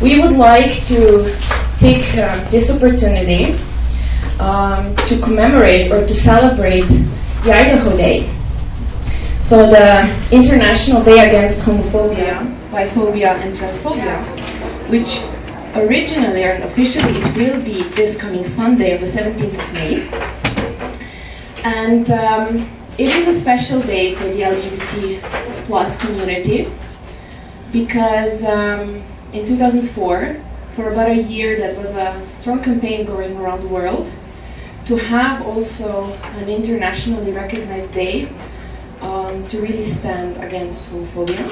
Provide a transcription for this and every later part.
we would like to take this opportunity to commemorate or to celebrate the Idaho Day. So the International Day Against Homophobia, Biphobia and Transphobia, which originally and officially it will be this coming Sunday on the 17th of May. And it is a special day for the LGBT plus community because in 2004, for about a year, that was a strong campaign going around the world to have also an internationally recognized day to really stand against homophobia.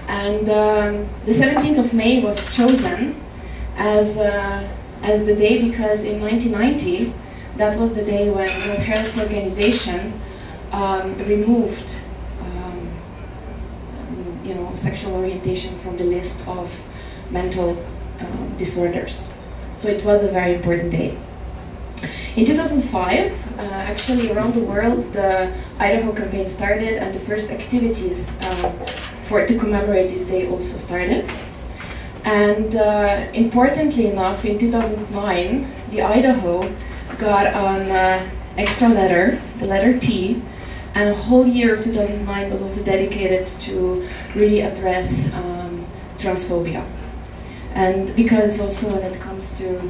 And the 17th of May was chosen as the day because in 1990, that was the day when the World Health Organization removed sexual orientation from the list of mental disorders. So it was a very important day. In 2005, actually around the world, the Idaho campaign started and the first activities to commemorate this day also started. And importantly enough, in 2009, the Idaho got an extra letter, the letter T, and a whole year of 2009 was also dedicated to really address transphobia. And because also when it comes to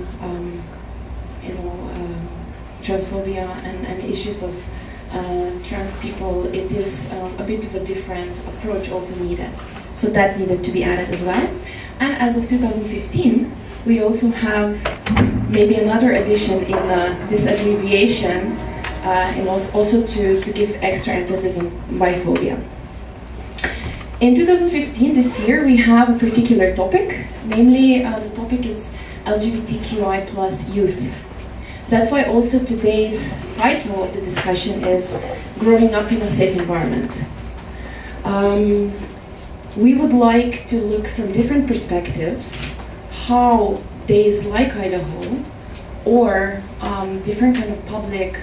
transphobia and issues of trans people, it is a bit of a different approach also needed. So that needed to be added as well. And as of 2015, we also have maybe another addition in this abbreviation, and also to give extra emphasis on biphobia. In 2015, this year, we have a particular topic, namely the topic is LGBTQI plus youth. That's why also today's title of the discussion is Growing Up in a Safe Environment. We would like to look from different perspectives how days like Idaho or different kind of public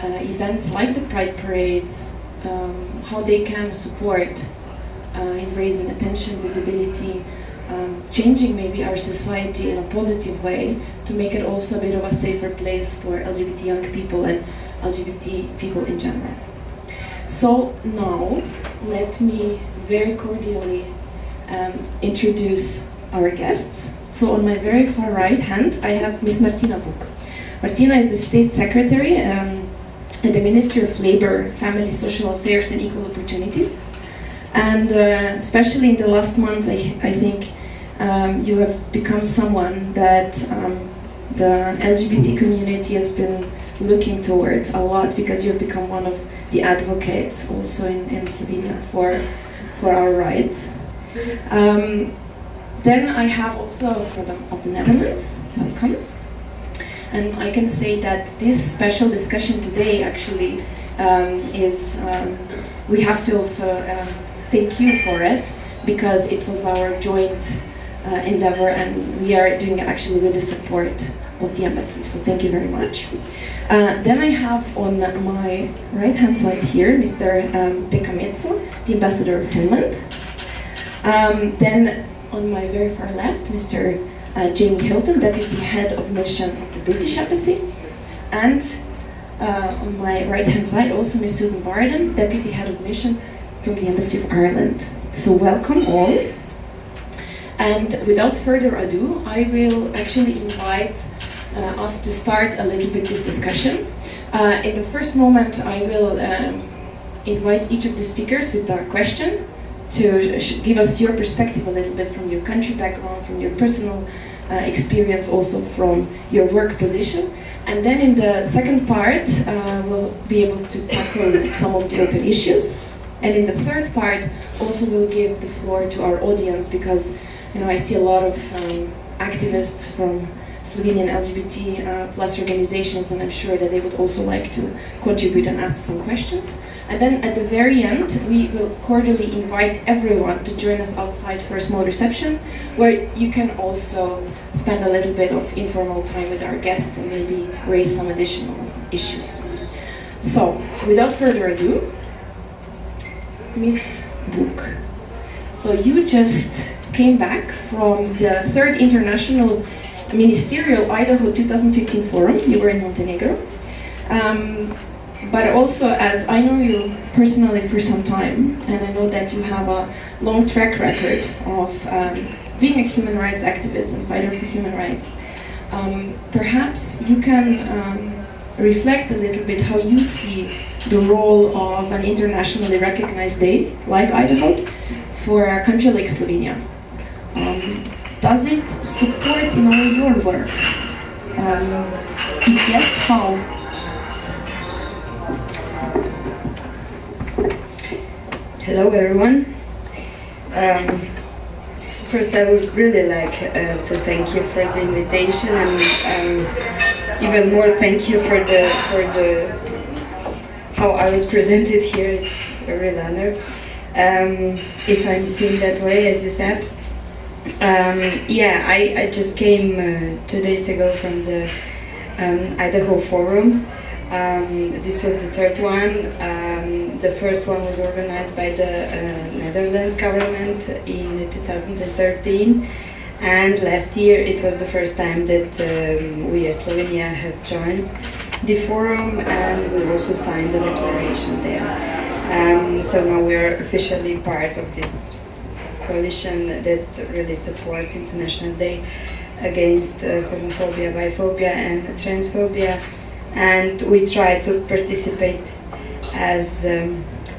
events like the Pride parades, how they can support in raising attention, visibility, changing maybe our society in a positive way to make it also a bit of a safer place for LGBT young people and LGBT people in general. So now, let me very cordially introduce our guests. So on my very far right hand, I have Ms. Martina Vuk. Martina is the State Secretary at the Ministry of Labor, Family, Social Affairs and Equal Opportunities. And especially in the last months, I think you have become someone that the LGBT community has been looking towards a lot because you have become one of the advocates also in Slovenia for our rights. Then I have also of the Netherlands, welcome. And I can say that this special discussion today actually we have to also thank you for it because it was our joint endeavor and we are doing it actually with the support of the embassy, so thank you very much. Then I have on my right hand side here Mr. Pekka Metso, the ambassador of Finland. Then on my very far left, Mr. Hilton, deputy head of mission of the British embassy. And on my right hand side also Ms. Susan Barden, deputy head of mission from the Embassy of Ireland. So welcome all. And without further ado, I will actually invite us to start a little bit this discussion. In the first moment, I will invite each of the speakers with a question to give us your perspective a little bit from your country background, from your personal experience, also from your work position. And then in the second part, we'll be able to tackle some of the open issues. And in the third part, also we'll give the floor to our audience because I see a lot of activists from Slovenian LGBT plus organizations, and I'm sure that they would also like to contribute and ask some questions. And then at the very end, we will cordially invite everyone to join us outside for a small reception, where you can also spend a little bit of informal time with our guests and maybe raise some additional issues. So, without further ado, Ms. Vuk. So you just came back from the 3rd International Ministerial IDAHOT 2015 Forum. You were in Montenegro. But also, as I know you personally for some time, and I know that you have a long track record of being a human rights activist and fighter for human rights, perhaps you can reflect a little bit how you see the role of an internationally recognized day like IDAHOT for a country like Slovenia. Does it support in a way your work? If yes, how? Hello everyone. First I would really like to thank you for the invitation, and even more thank you for the how I was presented here. It's a real honor. If I'm seen that way, as you said. I just came 2 days ago from the Idaho Forum. This was the 3rd one. The first one was organized by the Netherlands government in 2013, and last year it was the first time that we as Slovenia have joined the forum, and we also signed the declaration there. So now we're officially part of this coalition that really supports International Day against homophobia, biphobia and transphobia, and we try to participate as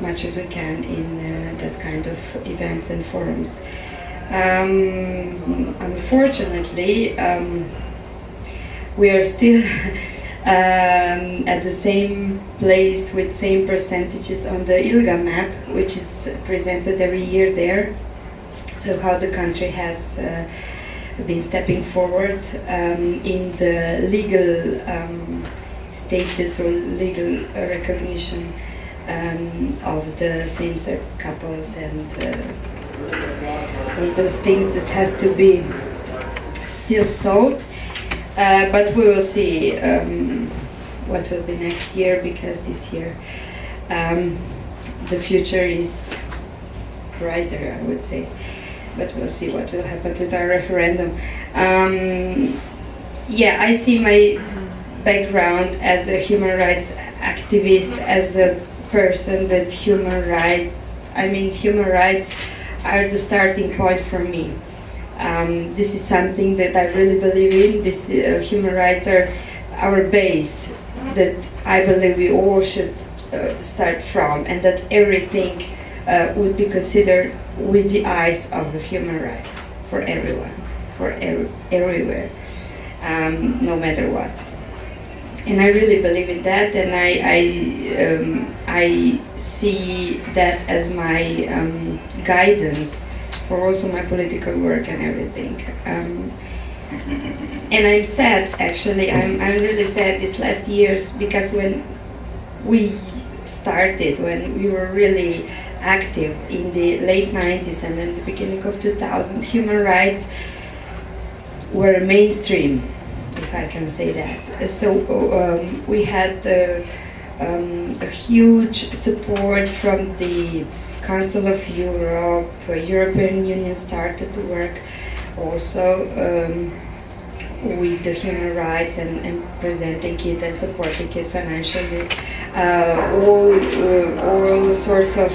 much as we can in that kind of events and forums. Unfortunately, we are still at the same place with same percentages on the ILGA map, which is presented every year there. So how the country has been stepping forward in the legal status or legal recognition of the same-sex couples and those things that has to be still solved. But we will see what will be next year, because this year the future is brighter, I would say. But we'll see what will happen with our referendum. I see my background as a human rights activist, as a person that human rights are the starting point for me. This is something that I really believe in. This human rights are our base that I believe we all should start from, and that everything would be considered with the eyes of the human rights for everyone, for everywhere, no matter what. And I really believe in that, and I see that as my guidance for also my political work and everything. And I'm sad, actually. I'm really sad these last years, because when we started, when we were really active in the late 90s and in the beginning of 2000, human rights were mainstream, if I can say that. So we had a huge support from the Council of Europe. European Union started to work also with the human rights and presenting it and supporting it financially. All sorts of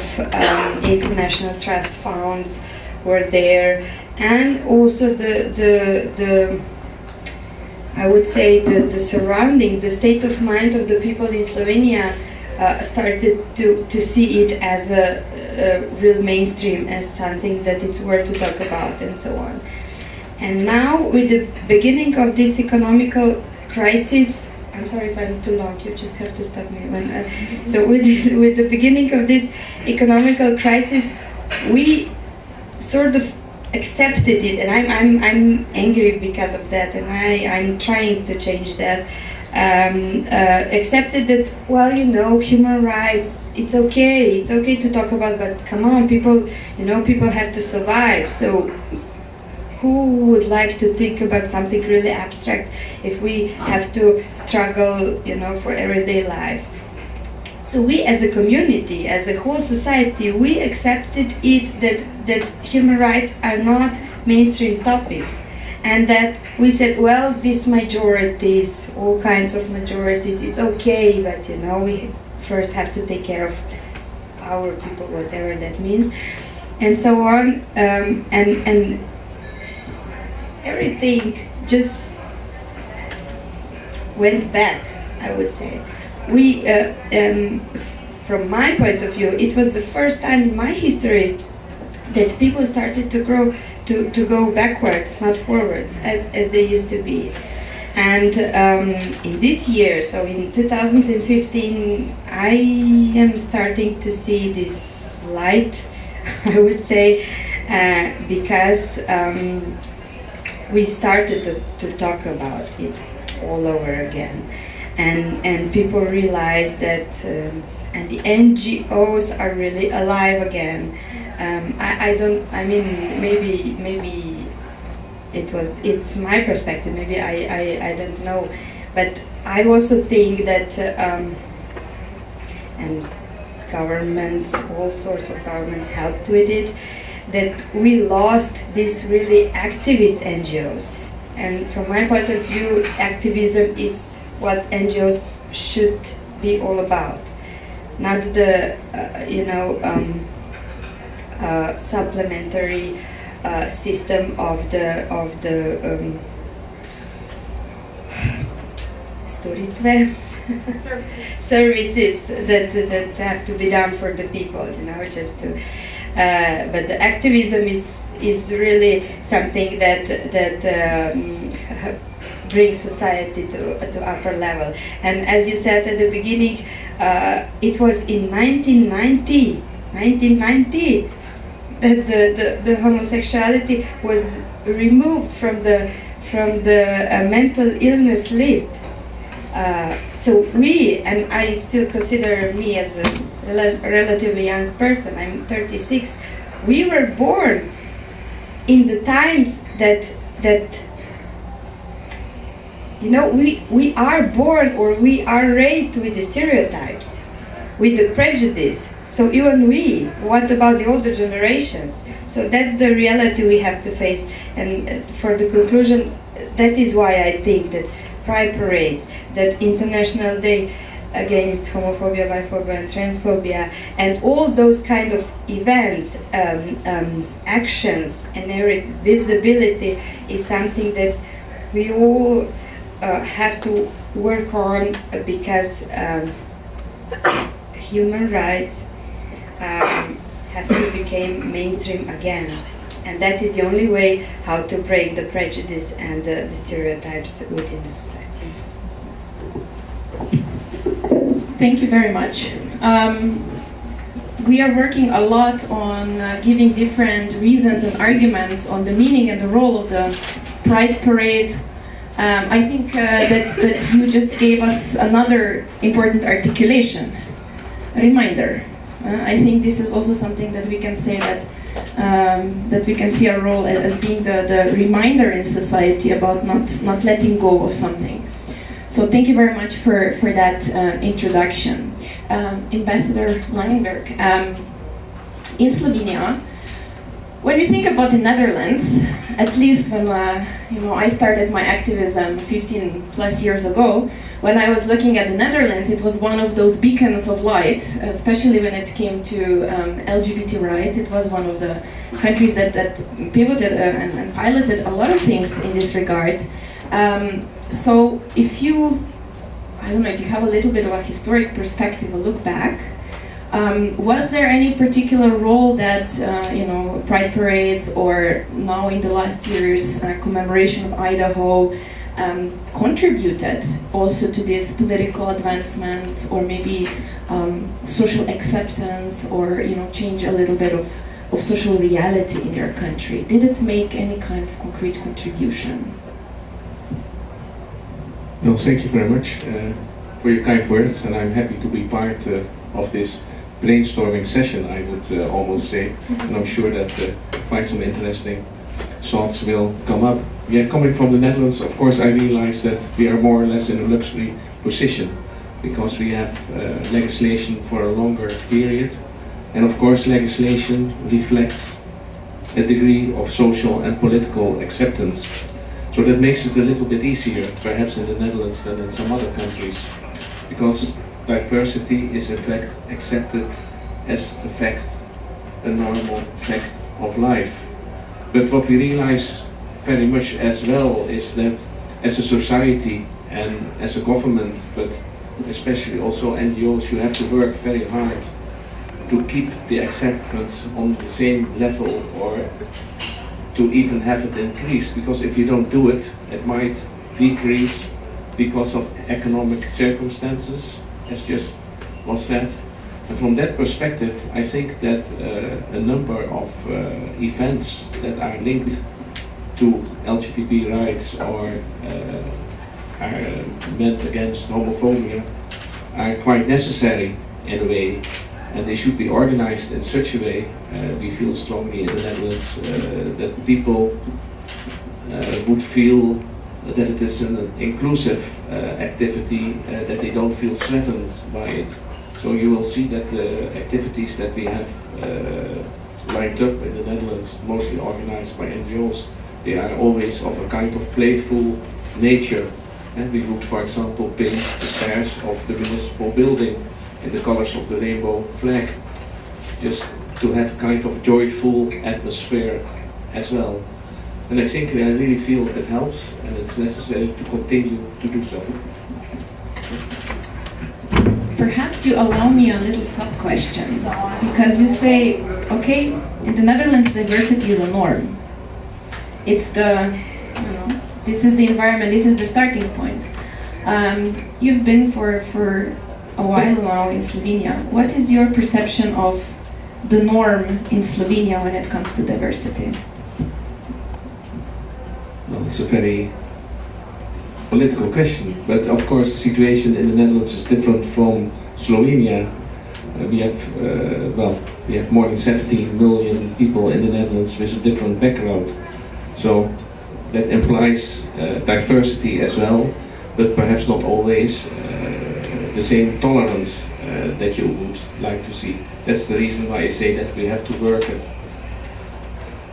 international trust funds were there, and also the I would say the surrounding, the state of mind of the people in Slovenia started to see it as a real mainstream, as something that it's worth to talk about and so on. And now, with the beginning of this economical crisis, I'm sorry if I'm too long, you just have to stop me. So with the beginning of this economical crisis, we sort of accepted it, and I'm angry because of that, and I'm trying to change that. Accepted that, well, human rights, it's okay to talk about, but come on, people have to survive. So who would like to think about something really abstract if we have to struggle, for everyday life? So we, as a community, as a whole society, we accepted it that human rights are not mainstream topics. And that we said, well, these majorities, all kinds of majorities, it's okay, but you know, we first have to take care of our people, whatever that means, and so on, and everything just went back, I would say. We, from my point of view, it was the first time in my history that people started to go backwards, not forwards, as they used to be. And in this year, so in 2015, I am starting to see this light, I would say, because we started to talk about it all over again. And people realized that, and the NGOs are really alive again. Maybe it's my perspective, maybe I don't know, but I also think that, and governments, all sorts of governments helped with it, that we lost these really activist NGOs. And from my point of view, activism is what NGOs should be all about, not the supplementary system of the storitve services that have to be done for the people, you know, just to. But the activism is really something that brings society to upper level. And as you said at the beginning, it was in 1990 that the homosexuality was removed from the mental illness list. So we, and I still consider me as a relatively young person, I'm 36, we were born in the times that you know, we are born or we are raised with the stereotypes, with the prejudice. So even we, what about the older generations? So that's the reality we have to face. And for the conclusion, that is why I think that pride parades, that International Day against homophobia, biphobia and transphobia, and all those kind of events, actions and visibility is something that we all have to work on, because human rights have to become mainstream again, and that is the only way how to break the prejudice and the stereotypes within the society. Thank you very much. We are working a lot on giving different reasons and arguments on the meaning and the role of the Pride Parade. I think that you just gave us another important articulation, a reminder. I think this is also something that we can say that we can see our role as being the reminder in society about not letting go of something. So thank you very much for that introduction. Ambassador Langenberg, in Slovenia, when you think about the Netherlands, at least when I started my activism 15 plus years ago, when I was looking at the Netherlands, it was one of those beacons of light, especially when it came to LGBT rights. It was one of the countries that pivoted and piloted a lot of things in this regard. So if you have a little bit of a historic perspective, a look back, was there any particular role that Pride parades, or now in the last year's commemoration of Idaho, contributed also to this political advancement, or maybe social acceptance, or change a little bit of social reality in your country? Did it make any kind of concrete contribution? No, thank you very much for your kind words, and I'm happy to be part of this brainstorming session, I would almost say, and I'm sure that quite some interesting thoughts will come up. Yeah, coming from the Netherlands, of course, I realize that we are more or less in a luxury position, because we have legislation for a longer period, and of course legislation reflects a degree of social and political acceptance. So that makes it a little bit easier, perhaps in the Netherlands than in some other countries, because diversity is in fact accepted as a fact, a normal fact of life. But what we realize very much as well is that as a society and as a government, but especially also NGOs, you have to work very hard to keep the acceptance on the same level, or to even have it increase, because if you don't do it, it might decrease because of economic circumstances, as just was said. And from that perspective, I think that a number of events that are linked to LGBT rights or are meant against homophobia are quite necessary in a way, and they should be organized in such a way, we feel strongly in the Netherlands, that people would feel that it is an inclusive activity, that they don't feel threatened by it. So you will see that the activities that we have lined up in the Netherlands, mostly organized by NGOs, they are always of a kind of playful nature. And we would, for example, paint the stairs of the municipal building in the colors of the rainbow flag, just to have a kind of joyful atmosphere as well. And I think I really feel it helps, and it's necessary to continue to do so. Perhaps you allow me a little sub-question, because you say, okay, in the Netherlands diversity is a norm. It's the, this is the environment, this is the starting point. You've been for a while now in Slovenia. What is your perception of the norm in Slovenia when it comes to diversity? Well, it's a very political question, but of course the situation in the Netherlands is different from Slovenia. We have more than 17 million people in the Netherlands with a different background. So that implies diversity as well, but perhaps not always the same tolerance that you would like to see. That's the reason why I say that we have to work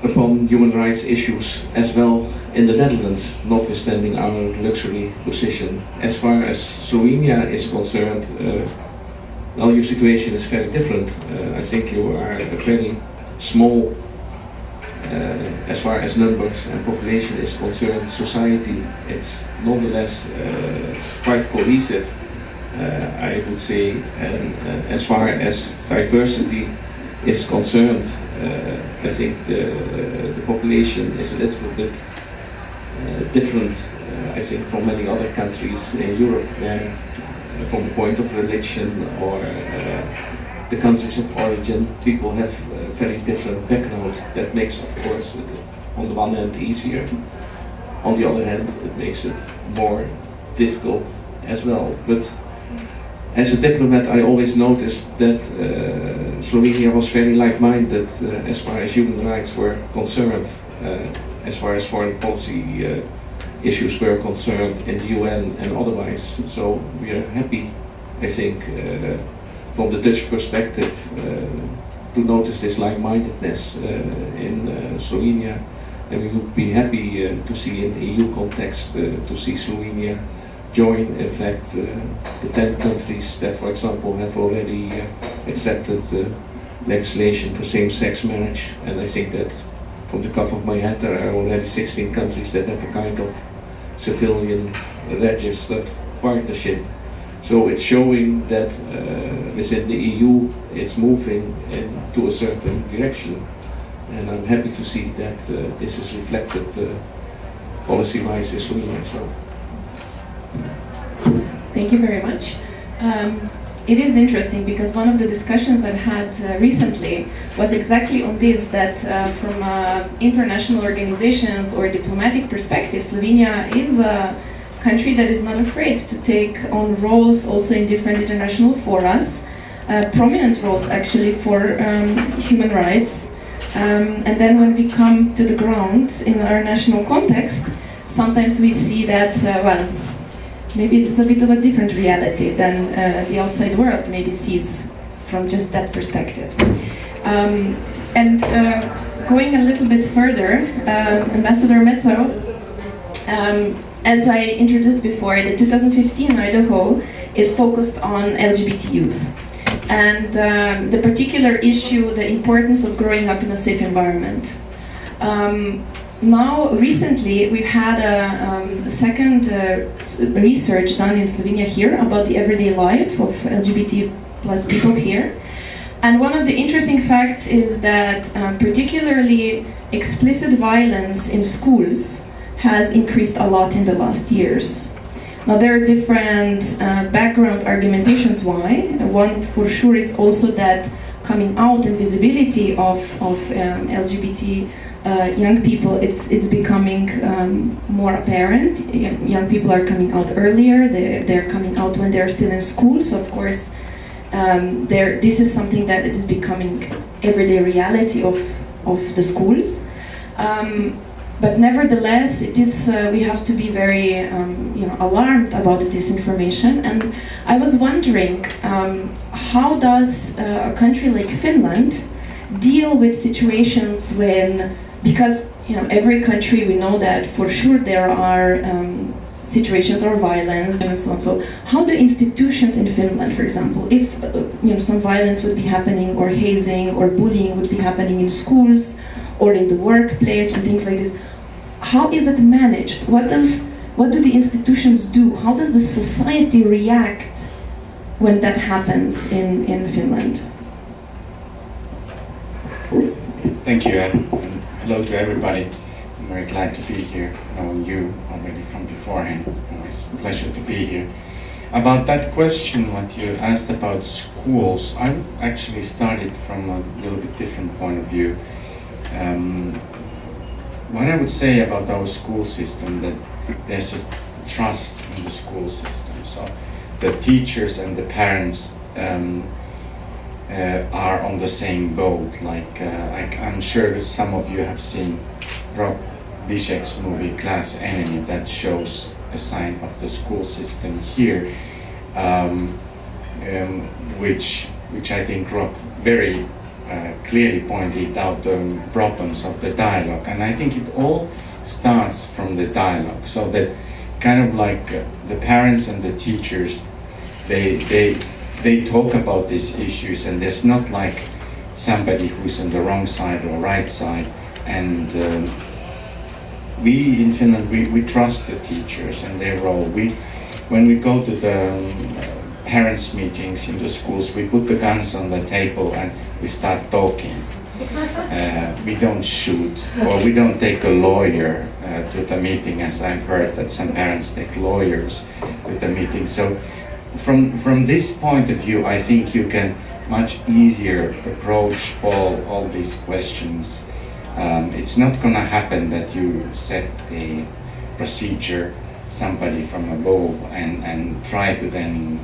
upon human rights issues as well in the Netherlands, notwithstanding our luxury position. As far as Slovenia is concerned, well, your situation is very different. I think you are a very small, as far as numbers and population is concerned, society. It's nonetheless quite cohesive, I would say. And as far as diversity is concerned, I think the population is a little bit different, I think, from many other countries in Europe, where from the point of religion or the countries of origin, people have very different backgrounds. That makes, of course, it, on the one hand easier. On the other hand, it makes it more difficult as well. But as a diplomat, I always noticed that Slovenia was very like-minded as far as human rights were concerned, as far as foreign policy issues were concerned in the UN and otherwise. So we are happy, I think, from the Dutch perspective, to notice this like-mindedness in Slovenia, and we would be happy to see in EU context to see Slovenia join, in fact, the 10 countries that, for example, have already accepted legislation for same-sex marriage. And I think that, from the top of my head, there are already 16 countries that have a kind of civilian registered partnership. So it's showing that within the EU it's moving into a certain direction, and I'm happy to see that this is reflected policy-wise in Slovenia as well. Thank you very much. It is interesting because one of the discussions I've had recently was exactly on this, that from international organizations or diplomatic perspective, Slovenia is a country that is not afraid to take on roles also in different international forums, prominent roles actually for human rights. And then when we come to the ground in our national context, sometimes we see that, well, maybe it's a bit of a different reality than the outside world maybe sees from just that perspective. And going a little bit further, Ambassador Metso, as I introduced before, the 2015 Idaho is focused on LGBT youth. And the particular issue, the importance of growing up in a safe environment. Now, recently, we've had a second research done in Slovenia here about the everyday life of LGBT plus people here. And one of the interesting facts is that particularly explicit violence in schools has increased a lot in the last years. Now, there are different background argumentations why. One, for sure, it's also that coming out and visibility of LGBT young people, it's becoming more apparent. Young people are coming out earlier. They're coming out when they're still in school. So, of course, this is something that is becoming everyday reality of the schools. But nevertheless, it is we have to be very alarmed about this information. And I was wondering, how does a country like Finland deal with situations when, because every country, we know that for sure there are situations of violence and so on. So how do institutions in Finland, for example, if some violence would be happening, or hazing or bullying would be happening in schools or in the workplace and things like this, how is it managed? What do the institutions do? How does the society react when that happens in Finland? Thank you, and hello to everybody. I'm very glad to be here, knowing you already from beforehand. It's a pleasure to be here. About that question, what you asked about schools, I actually started from a little bit different point of view. What I would say about our school system, that there's a trust in the school system. So the teachers and the parents are on the same boat. Like I'm sure some of you have seen Rob Bishek's movie Class Enemy, that shows a sign of the school system here, which I think Rob very clearly pointed out the problems of the dialogue. And I think it all starts from the dialogue. So that kind of like the parents and the teachers, they talk about these issues, and there's not like somebody who's on the wrong side or right side. And we in Finland, we trust the teachers and their role. When we go to the parents' meetings in the schools, we put the guns on the table and we start talking. We don't shoot, or we don't take a lawyer to the meeting, as I've heard that some parents take lawyers to the meeting. So from this point of view, I think you can much easier approach all these questions. It's not going to happen that you set a procedure, somebody from above, and try to then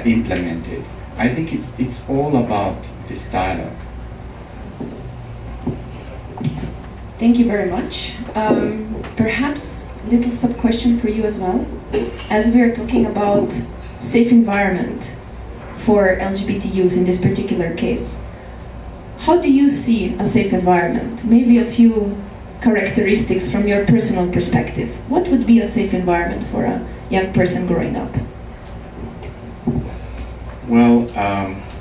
implement it. I think it's all about this dialogue. Thank you very much. Perhaps a little sub-question for you as well. As we are talking about safe environment for LGBT youth in this particular case, how do you see a safe environment? Maybe a few characteristics from your personal perspective. What would be a safe environment for a young person growing up? Well,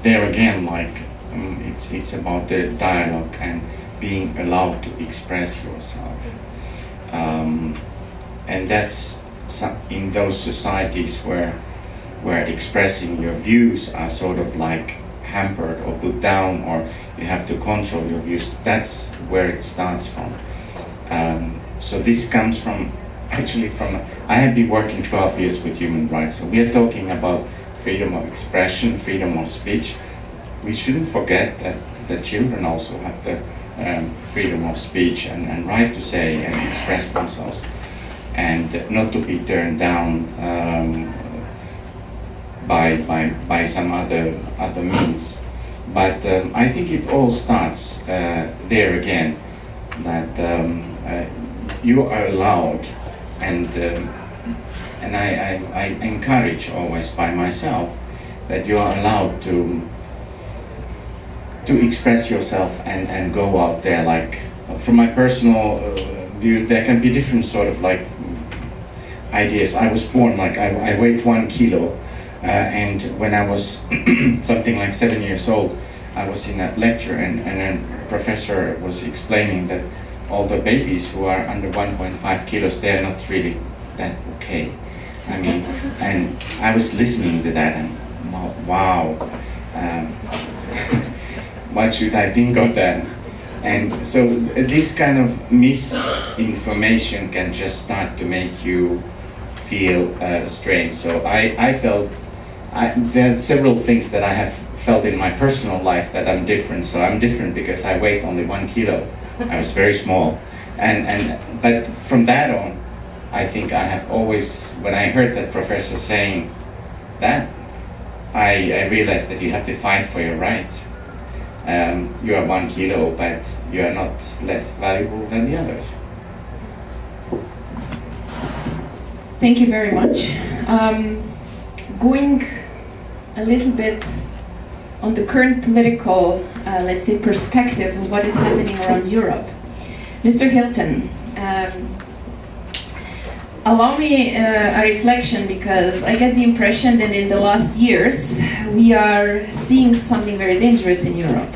there again, like it's about the dialogue and being allowed to express yourself, and that's in those societies where expressing your views are sort of like hampered or put down, or you have to control your views. That's where it starts from. So this comes from I have been working 12 years with human rights, so we are talking about freedom of expression, freedom of speech. We shouldn't forget that the children also have the freedom of speech and right to say and express themselves, and not to be turned down by some other means. But I think it all starts there again, that you are allowed, and I encourage always by myself that you are allowed to express yourself and go out there. Like, from my personal view, there can be different sort of like ideas. I was born like I weighed 1 kilo, and when I was something like 7 years old, I was in a lecture and a professor was explaining that all the babies who are under 1.5 kilos, they are not really that okay. I mean, and I was listening to that and wow, what should I think of that? And so this kind of misinformation can just start to make you feel strange. So I felt, there are several things that I have felt in my personal life that I'm different. So I'm different because I weighed only 1 kilo. I was very small. But from that on, I think I have always, when I heard that professor saying that, I realized that you have to fight for your rights. You are 1 kilo, but you are not less valuable than the others. Thank you very much. Going a little bit on the current political, let's say, perspective of what is happening around Europe. Mr. Hilton, allow me a reflection, because I get the impression that in the last years we are seeing something very dangerous in Europe.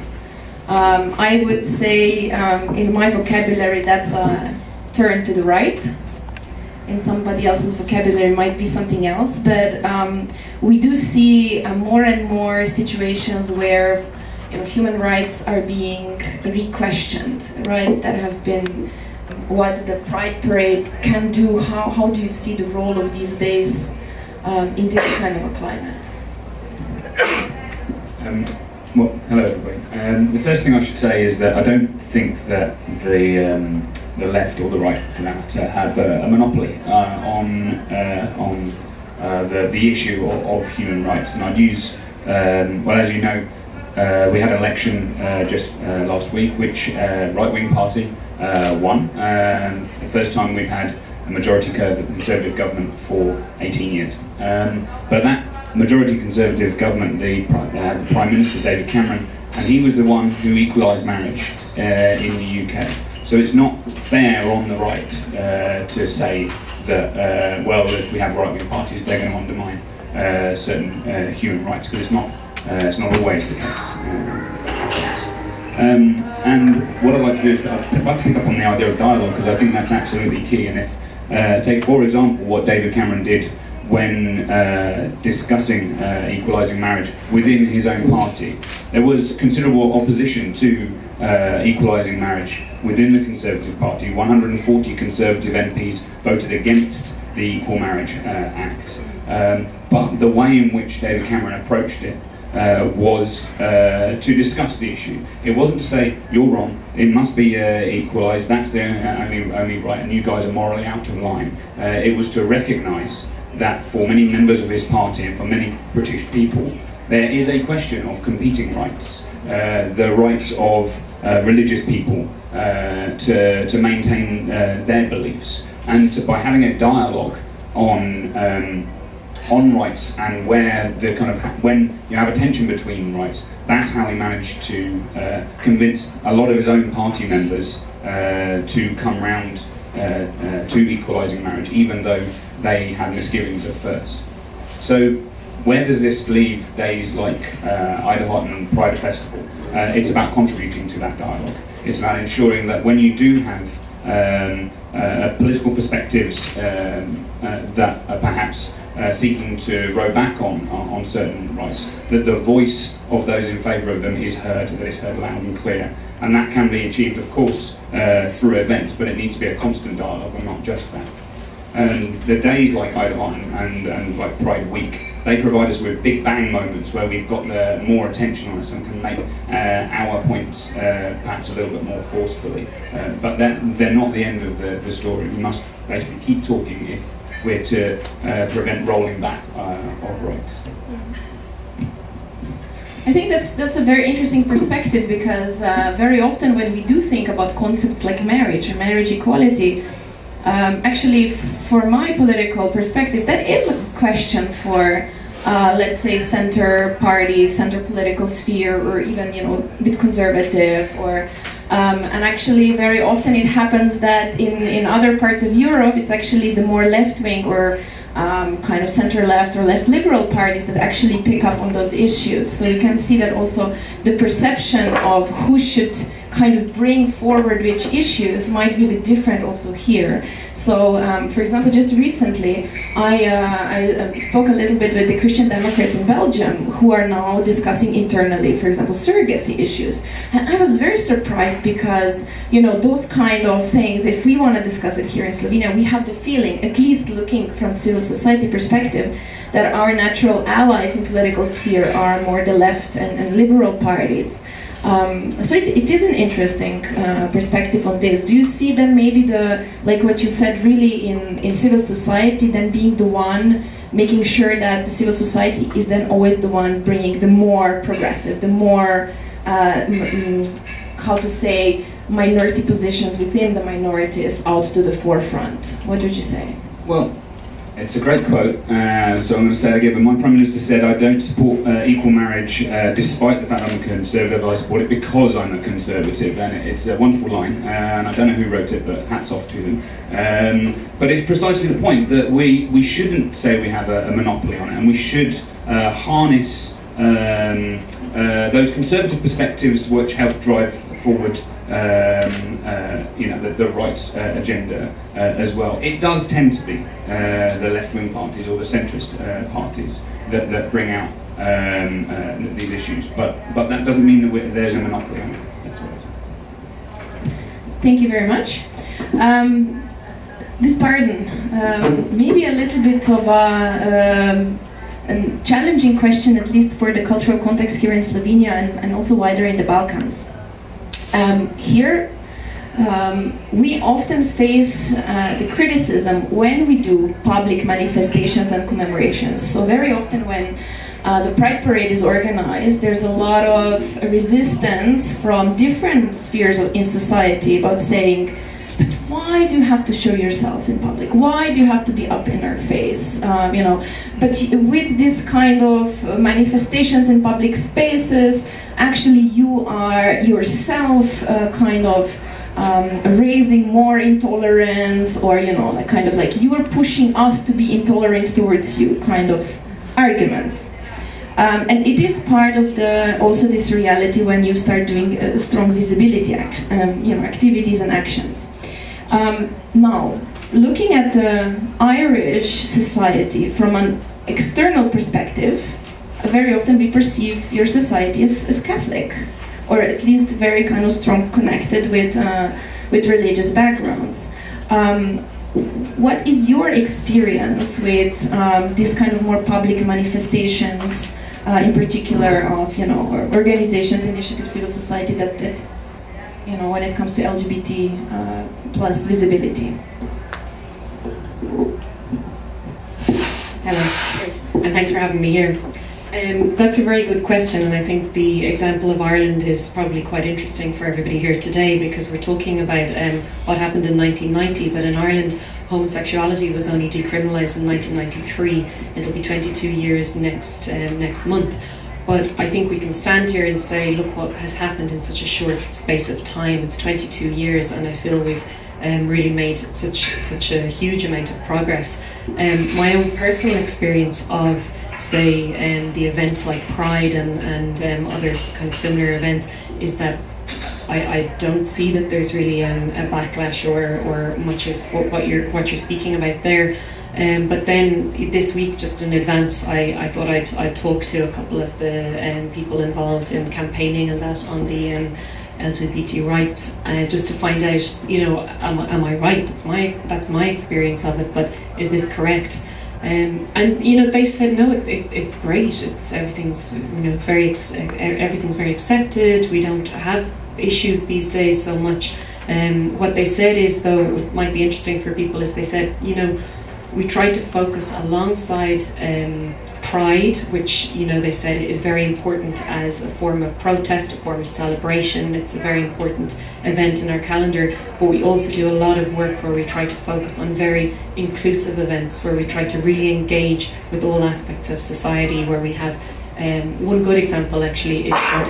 I would say in my vocabulary that's a turn to the right. In somebody else's vocabulary might be something else, but we do see more and more situations where human rights are being re-questioned, rights that have been what the Pride Parade can do. How do you see the role of these days in this kind of a climate? Well, hello everybody. The first thing I should say is that I don't think that the left or the right, for that matter, have a monopoly on the issue of human rights. And I'd use, well, as you know, we had an election just last week, which right-wing party won. For the first time we've had a majority Conservative government for 18 years. But that majority Conservative government, the Prime Minister, David Cameron, and he was the one who equalised marriage in the UK. So it's not fair on the right to say that, well, if we have right-wing parties, they're going to undermine certain human rights, because it's not always the case. And what I'd like to do is I'd like to pick up on the idea of dialogue, because I think that's absolutely key. And if take for example what David Cameron did when discussing equalising marriage within his own party, there was considerable opposition to equalising marriage within the Conservative Party. 140 Conservative MPs voted against the Equal Marriage Act. But the way in which David Cameron approached it was to discuss the issue. It wasn't to say, you're wrong, it must be equalised, that's the only right, and you guys are morally out of line. It was to recognise that for many members of his party and for many British people, there is a question of competing rights. The rights of religious people to maintain their beliefs, and by having a dialogue on rights, and where the kind of when you have a tension between rights, that's how he managed to convince a lot of his own party members to come round to equalising marriage, even though they had misgivings at first. So where does this leave days like IDAHOT and Pride Festival? It's about contributing to that dialogue. It's about ensuring that when you do have political perspectives that are perhaps seeking to row back on certain rights, that the voice of those in favour of them is heard, that it's heard loud and clear. And that can be achieved, of course, through events, but it needs to be a constant dialogue and not just that. And the days like IDAHOT and like Pride Week, they provide us with big bang moments where we've got more attention on us and can make our points perhaps a little bit more forcefully. But they're not the end of the story. We must basically keep talking if we're to prevent rolling back of rights. I think that's a very interesting perspective, because very often when we do think about concepts like marriage and marriage equality, actually, for my political perspective, that is a question for let's say, center parties, center political sphere, or even, you know, a bit conservative, or and actually very often it happens that in other parts of Europe it's actually the more left-wing or kind of center-left or left-liberal parties that actually pick up on those issues. So you can see that also the perception of who should kind of bring forward which issues might be a bit different also here. So, for example, just recently I spoke a little bit with the Christian Democrats in Belgium who are now discussing internally, for example, surrogacy issues. And I was very surprised because, you know, those kind of things, if we want to discuss it here in Slovenia, we have the feeling, at least looking from civil society perspective, that our natural allies in political sphere are more the left and liberal parties. So it is an interesting perspective on this. Do you see then maybe like what you said, really in civil society then being the one making sure that the civil society is then always the one bringing the more progressive, the more, how to say, minority positions within the minorities out to the forefront? What would you say? Well, it's a great quote, so I'm going to say it again, but my Prime Minister said I don't support equal marriage despite the fact I'm a Conservative, I support it because I'm a Conservative, and it's a wonderful line, and I don't know who wrote it, but hats off to them. But it's precisely the point that we shouldn't say we have a monopoly on it, and we should harness those Conservative perspectives which help drive forward you know, the rights agenda as well. It does tend to be the left-wing parties or the centrist parties that bring out these issues, but that doesn't mean that there's a monopoly on it. That's what it is. Thank you very much. This pardon, maybe a little bit of a challenging question, at least for the cultural context here in Slovenia and also wider in the Balkans. Here, we often face the criticism when we do public manifestations and commemorations. So very often when the Pride Parade is organized, there's a lot of resistance from different spheres in society about saying, but why do you have to show yourself in public? Why do you have to be up in our face? You know, but with this kind of manifestations in public spaces, actually you are yourself kind of raising more intolerance, or, you know, like kind of like you are pushing us to be intolerant towards you kind of arguments. And it is part of also this reality when you start doing strong visibility you know, activities and actions. Now, looking at the Irish society from an external perspective, very often we perceive your society as Catholic, or at least very kind of strong connected with religious backgrounds. What is your experience with these kind of more public manifestations, in particular of, you know, organizations, initiatives, civil society that you know, when it comes to LGBT plus visibility? Hello, great. And thanks for having me here. That's a very good question, and I think the example of Ireland is probably quite interesting for everybody here today, because we're talking about what happened in 1990, but in Ireland homosexuality was only decriminalised in 1993. It'll be 22 years next month. But I think we can stand here and say, look what has happened in such a short space of time. It's 22 years, and I feel we've really made such a huge amount of progress. My own personal experience of, say, the events like Pride and other kind of similar events is that I don't see that there's really a backlash or much of what you're speaking about there. But then this week, just in advance, I thought I'd talk to a couple of the people involved in campaigning and that on the LGBT rights, just to find out, you know, am I right? That's my experience of it. But is this correct? And you know, they said no. It's great. It's everything's, you know, it's everything's very accepted. We don't have issues these days so much. What they said is, though, it might be interesting for people, is they said, you know, we try to focus alongside pride, which, you know, they said is very important as a form of protest, a form of celebration. It's a very important event in our calendar, but we also do a lot of work where we try to focus on very inclusive events, where we try to really engage with all aspects of society, where we have one good example actually is that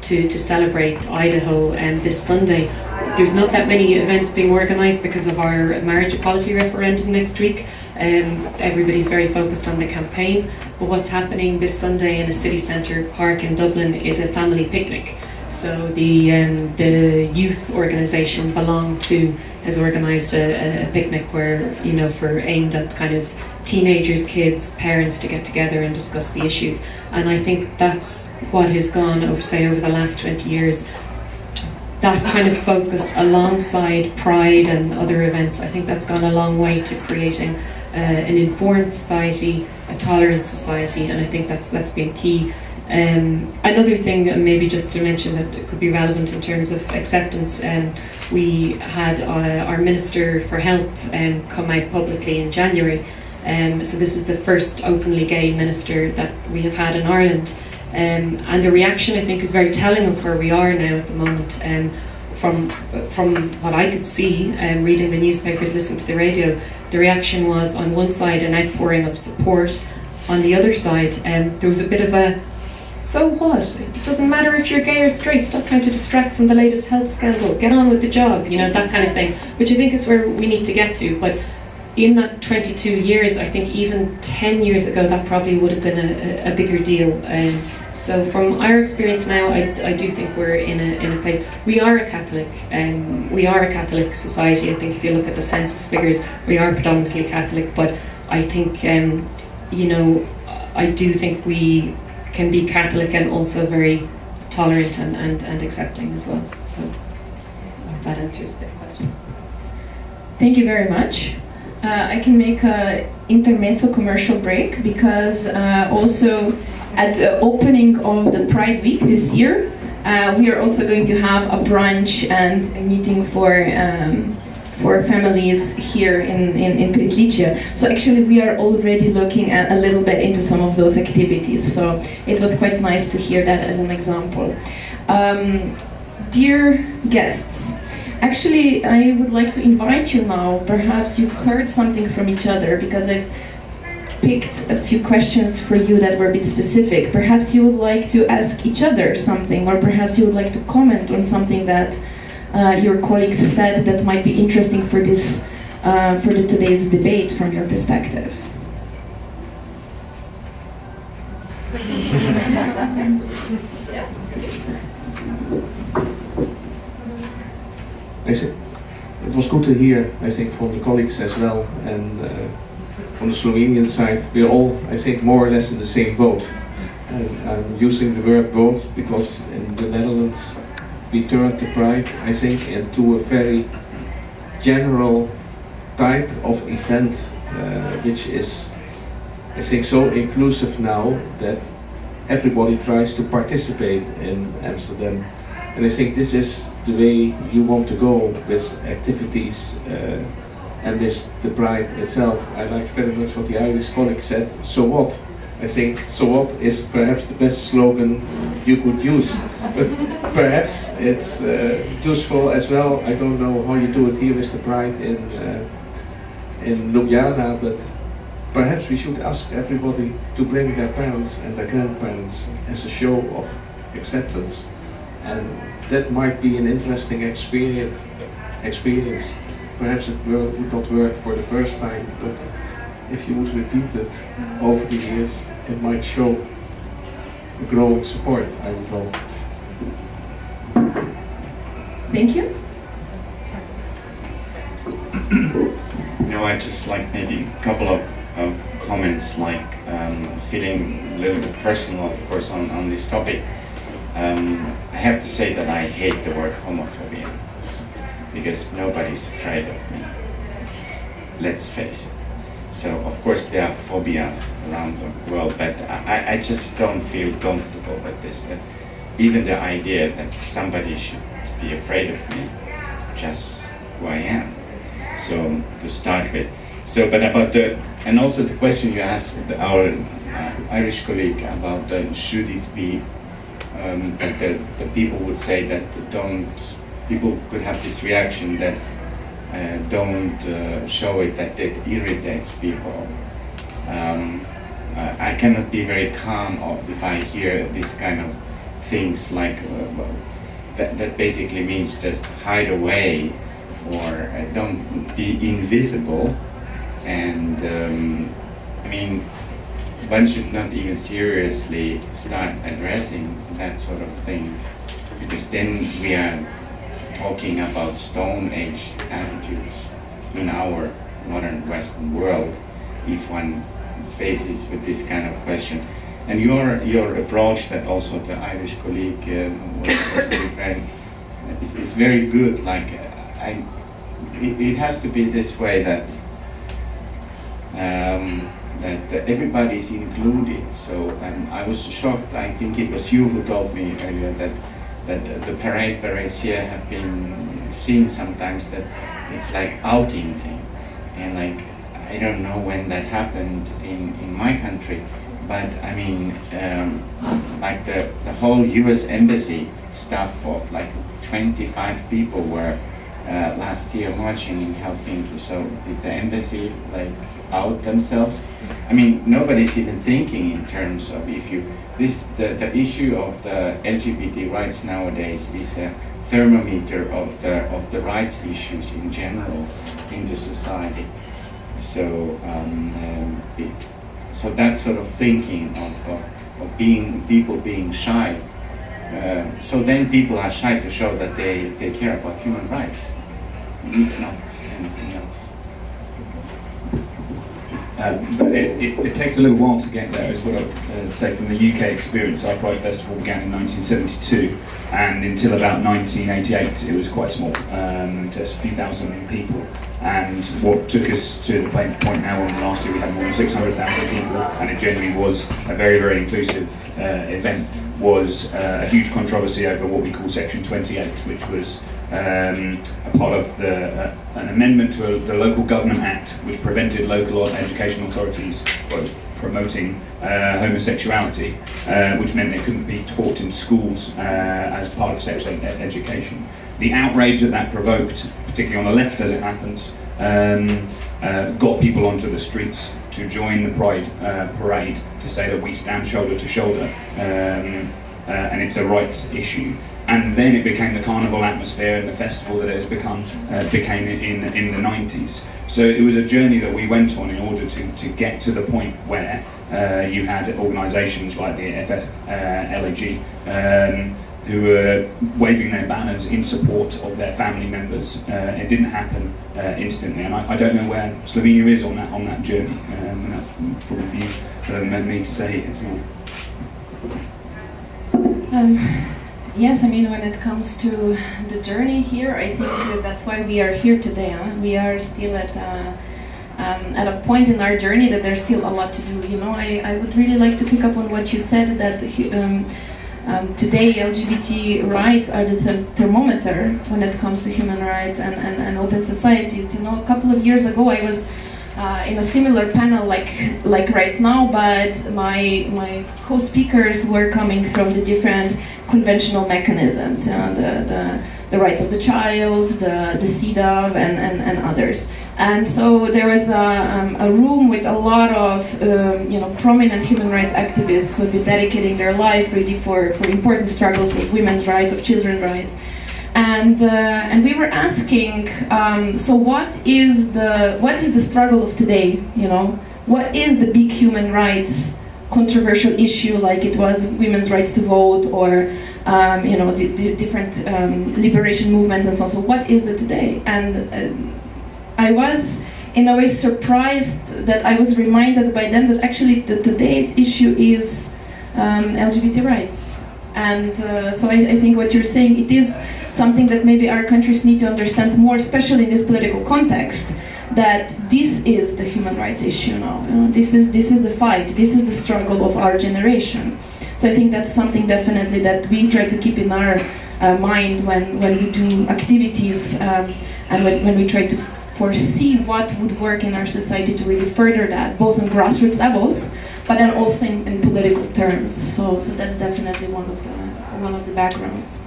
to celebrate Idaho this Sunday. There's not that many events being organised because of our marriage equality referendum next week. Everybody's very focused on the campaign, but what's happening this Sunday in a city centre park in Dublin is a family picnic. So the youth organisation Belong To has organised a picnic where, you know, aimed at kind of teenagers, kids, parents to get together and discuss the issues. And I think that's what has gone over the last 20 years. That kind of focus alongside Pride and other events, I think that's gone a long way to creating an informed society, a tolerant society, and I think that's been key. Another thing, maybe just to mention that it could be relevant in terms of acceptance, we had our Minister for Health come out publicly in January. So this is the first openly gay minister that we have had in Ireland. And the reaction, I think, is very telling of where we are now at the moment. From what I could see, reading the newspapers, listening to the radio, the reaction was on one side an outpouring of support. On the other side, there was a bit of a, so what? It doesn't matter if you're gay or straight, stop trying to distract from the latest health scandal, get on with the job, you know, that kind of thing, which I think is where we need to get to. But in that 22 years, I think even 10 years ago, that probably would have been a bigger deal. So from our experience now, I do think we're in a place. We are a Catholic society. I think if you look at the census figures, we are predominantly Catholic. But I think, you know, I do think we can be Catholic and also very tolerant and accepting as well. So I hope that answers the question. Thank you very much. I can make an intermezzo commercial break because also at the opening of the Pride Week this year, we are also going to have a brunch and a meeting for families here in Pritlice. So actually we are already looking at a little bit into some of those activities. So it was quite nice to hear that as an example. Dear guests, actually, I would like to invite you now. Perhaps you've heard something from each other because I've picked a few questions for you that were a bit specific. Perhaps you would like to ask each other something, or perhaps you would like to comment on something that your colleagues said that might be interesting for this, for today's debate from your perspective. I think it was good to hear, I think, from the colleagues as well, and on the Slovenian side, we're all, I think, more or less in the same boat. And I'm using the word boat because in the Netherlands we turned the Pride, I think, into a very general type of event, which is, I think, so inclusive now that everybody tries to participate in Amsterdam. And I think this is the way you want to go with activities and with the Pride itself. I liked very much what the Irish colleague said, so what? I think so what is perhaps the best slogan you could use. But perhaps it's useful as well. I don't know how you do it here with the Pride in Ljubljana, but perhaps we should ask everybody to bring their parents and their grandparents as a show of acceptance. And that might be an interesting experience. Perhaps it would not work for the first time, but if you would repeat it over the years, it might show a growing support, I would hope. Thank you. No, I just like maybe a couple of comments, like feeling a little bit personal, of course, on this topic. I have to say that I hate the word homophobia, because nobody's afraid of me. Let's face it. So, of course, there are phobias around the world, but I just don't feel comfortable with this. That even the idea that somebody should be afraid of me, just who I am. So, to start with. So, but about and also the question you asked our Irish colleague about should it be that the people would say that people could have this reaction that don't show it, that it irritates people. I cannot be very calm if I hear this kind of things like that basically means just hide away or don't be invisible. And I mean, one should not even seriously start addressing that sort of things, because then we are talking about Stone Age attitudes in our modern Western world if one faces with this kind of question. And your approach that also the Irish colleague was referring is very good. Like it has to be this way that that everybody is included. So I was shocked. I think it was you who told me earlier that the parades here have been seen sometimes that it's like outing thing, and like I don't know when that happened in my country, but I mean like the whole U.S. embassy stuff of like 25 people were last year marching in Helsinki. So did the embassy like out themselves? I mean, nobody's even thinking in terms of the issue of the LGBT rights nowadays is a thermometer of the rights issues in general in the society. So so that sort of thinking of people being shy. So then people are shy to show that they care about human rights, not anything else. But it takes a little while to get there, is what I would say from the UK experience. Our Pride Festival began in 1972, and until about 1988 it was quite small, just a few thousand people. And what took us to the point now, when last year we had more than 600,000 people, and it genuinely was a very, very inclusive event, was a huge controversy over what we call Section 28, which was a part of an amendment to the Local Government Act, which prevented local education authorities promoting homosexuality, which meant it couldn't be taught in schools as part of sexual education. The outrage that provoked, particularly on the left as it happens, got people onto the streets to join the Pride parade to say that we stand shoulder to shoulder, and it's a rights issue. And then it became the carnival atmosphere and the festival that it has become became in the 90s. So it was a journey that we went on in order to get to the point where you had organisations like the FFLAG who were waving their banners in support of their family members. It didn't happen instantly, and I don't know where Slovenia is on that journey. And that's probably for you, better than me to say as well. Yes, I mean, when it comes to the journey here, I think that's why we are here today. We are still at a point in our journey that there's still a lot to do. You know, I would really like to pick up on what you said, that today LGBT rights are the thermometer when it comes to human rights and open societies. You know, a couple of years ago I was in a similar panel like right now, but my co-speakers were coming from the different conventional mechanisms, the rights of the child, the CEDAW, and others. And so there was a room with a lot of prominent human rights activists who have been dedicating their life really for important struggles with women's rights, of children's rights. And we were asking, so what is the struggle of today? You know, what is the big human rights controversial issue, like it was women's rights to vote, or the different liberation movements and so on. So what is it today? And I was in a way surprised that I was reminded by them that actually today's issue is LGBT rights. And so I think what you're saying, it is something that maybe our countries need to understand more, especially in this political context, that this is the human rights issue now. You know, this is the fight, this is the struggle of our generation. So I think that's something definitely that we try to keep in our mind when we do activities and when we try to foresee what would work in our society to really further that, both on grassroots levels, but then also in political terms. So that's definitely one of the backgrounds.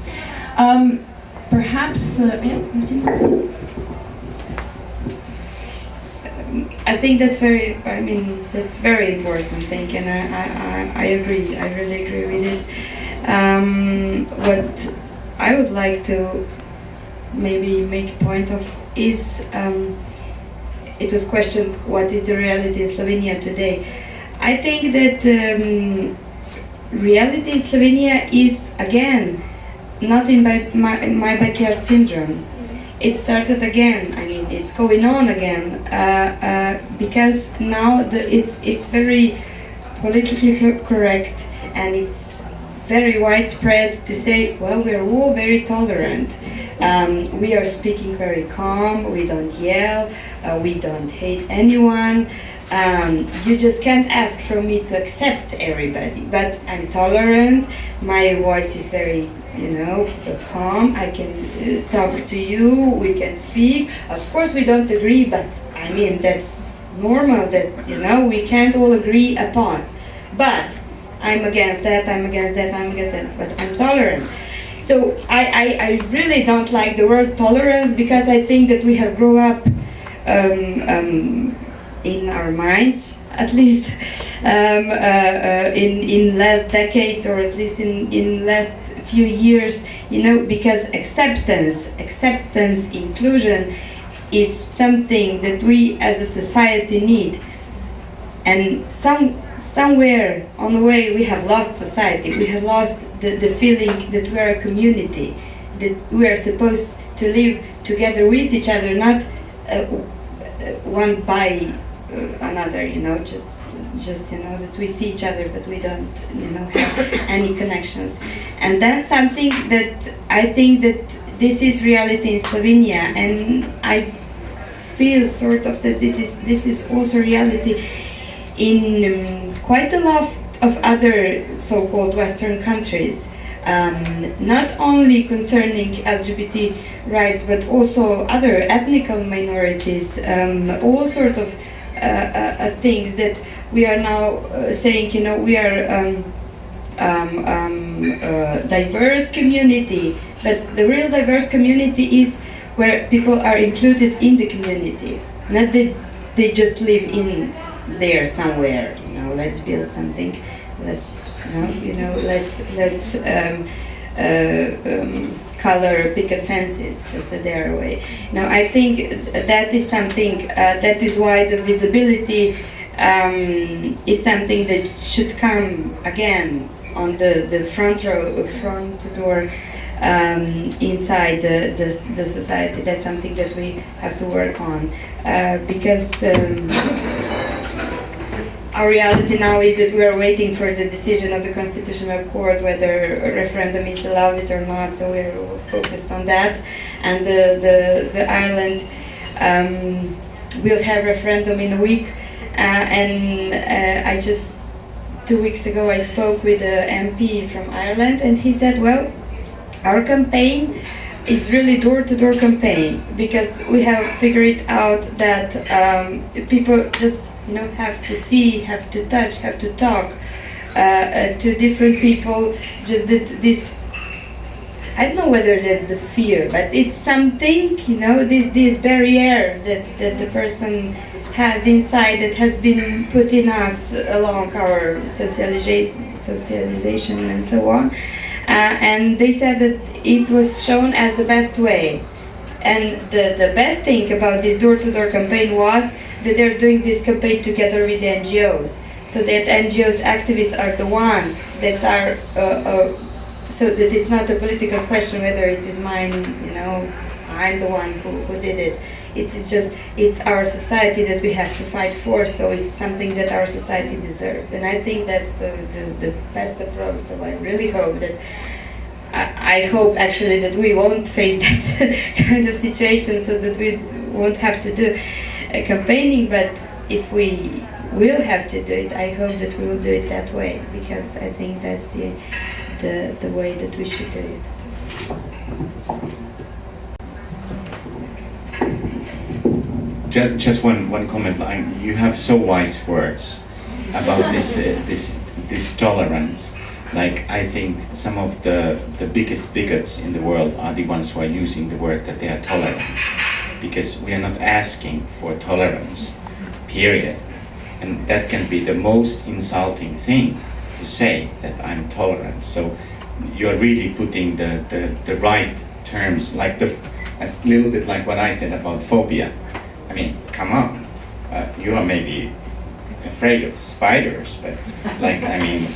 Perhaps, yeah, Martina? I think that's very important thing, and I agree. I really agree with it. What I would like to maybe make a point of is, it was questioned, what is the reality in Slovenia today? I think that reality in Slovenia is, again, not in my backyard syndrome. It started again. I mean, it's going on again because now it's very politically correct, and it's very widespread to say, well, we're all very tolerant. We are speaking very calm. We don't yell. We don't hate anyone. You just can't ask from me to accept everybody. But I'm tolerant. My voice is very, calm. I can talk to you. We can speak. Of course, we don't agree, but I mean, that's normal. That's, we can't all agree upon. But I'm against that, I'm against that, I'm against that, but I'm tolerant. So I really don't like the word tolerance, because I think that we have grown up in our minds, at least in last decades, or at least in last few years, because acceptance, inclusion is something that we as a society need. And somewhere on the way we have lost society. We have lost the feeling that we are a community, that we are supposed to live together with each other, not one by another, just that we see each other, but we don't, have any connections. And that's something that I think that this is reality in Slovenia, and I feel sort of that this is also reality in quite a lot of other so-called Western countries, not only concerning LGBT rights, but also other ethnical minorities, all sorts of things that we are now saying, we are diverse community, but the real diverse community is where people are included in the community, not that they just live in there somewhere. Let's build something. Let's color picket fences just that they are away. I think that is something. That is why the visibility is something that should come again on the front door inside the society. That's something that we have to work on, because our reality now is that we are waiting for the decision of the Constitutional Court whether a referendum is allowed it or not. So we're all focused on that, and the Ireland will have referendum in a week. And I just 2 weeks ago I spoke with an MP from Ireland, and he said, well, our campaign is really door-to-door campaign, because we have figured out that people just have to see, have to touch, have to talk to different people. Just that this, I don't know whether that's the fear, but it's something, this barrier that the person has inside, that has been put in us along our socialization and so on. And they said that it was shown as the best way. And the best thing about this door-to-door campaign was that they're doing this campaign together with the NGOs. So that NGOs activists are the one that are, so that it's not a political question whether it is mine, I'm the one who did it. It is just, it's our society that we have to fight for, so it's something that our society deserves. And I think that's the best approach. So I really hope that, I hope actually that we won't face that kind of situation, so that we won't have to do campaigning, but if we will have to do it, I hope that we will do it that way, because I think that's the way that we should do it. just one comment. You have so wise words about this tolerance. Like, I think some of the biggest bigots in the world are the ones who are using the word that they are tolerant, because we are not asking for tolerance, period. And that can be the most insulting thing to say, that I'm tolerant. So you're really putting the right terms, like a little bit like what I said about phobia. I mean, come on, you are maybe afraid of spiders, but like, I mean,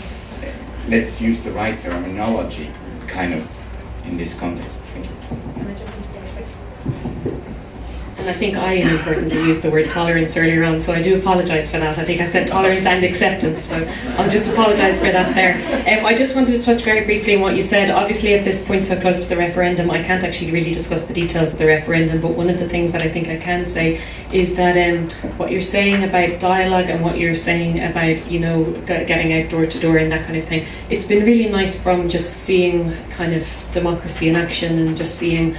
let's use the right terminology, kind of, in this context. Thank you. And I think I inadvertently used the word tolerance earlier on, so I do apologise for that. I think I said tolerance and acceptance, so I'll just apologise for that there. I just wanted to touch very briefly on what you said. Obviously, at this point, so close to the referendum, I can't actually really discuss the details of the referendum, but one of the things that I think I can say is that what you're saying about dialogue and what you're saying about, you know, getting out door to door and that kind of thing, it's been really nice from just seeing kind of democracy in action and just seeing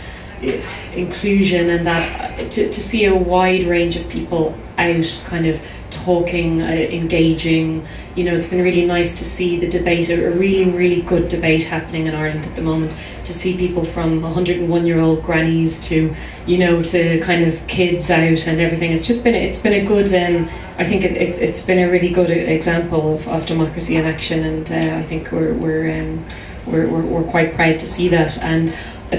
inclusion, and that to see a wide range of people out kind of talking, engaging. You know, it's been really nice to see the debate, a really good debate happening in Ireland at the moment, to see people from 101-year-old grannies to, you know, to kind of kids out and everything. It's been a good, I think it's been a really good example of democracy in action, and I think we're quite proud to see that. And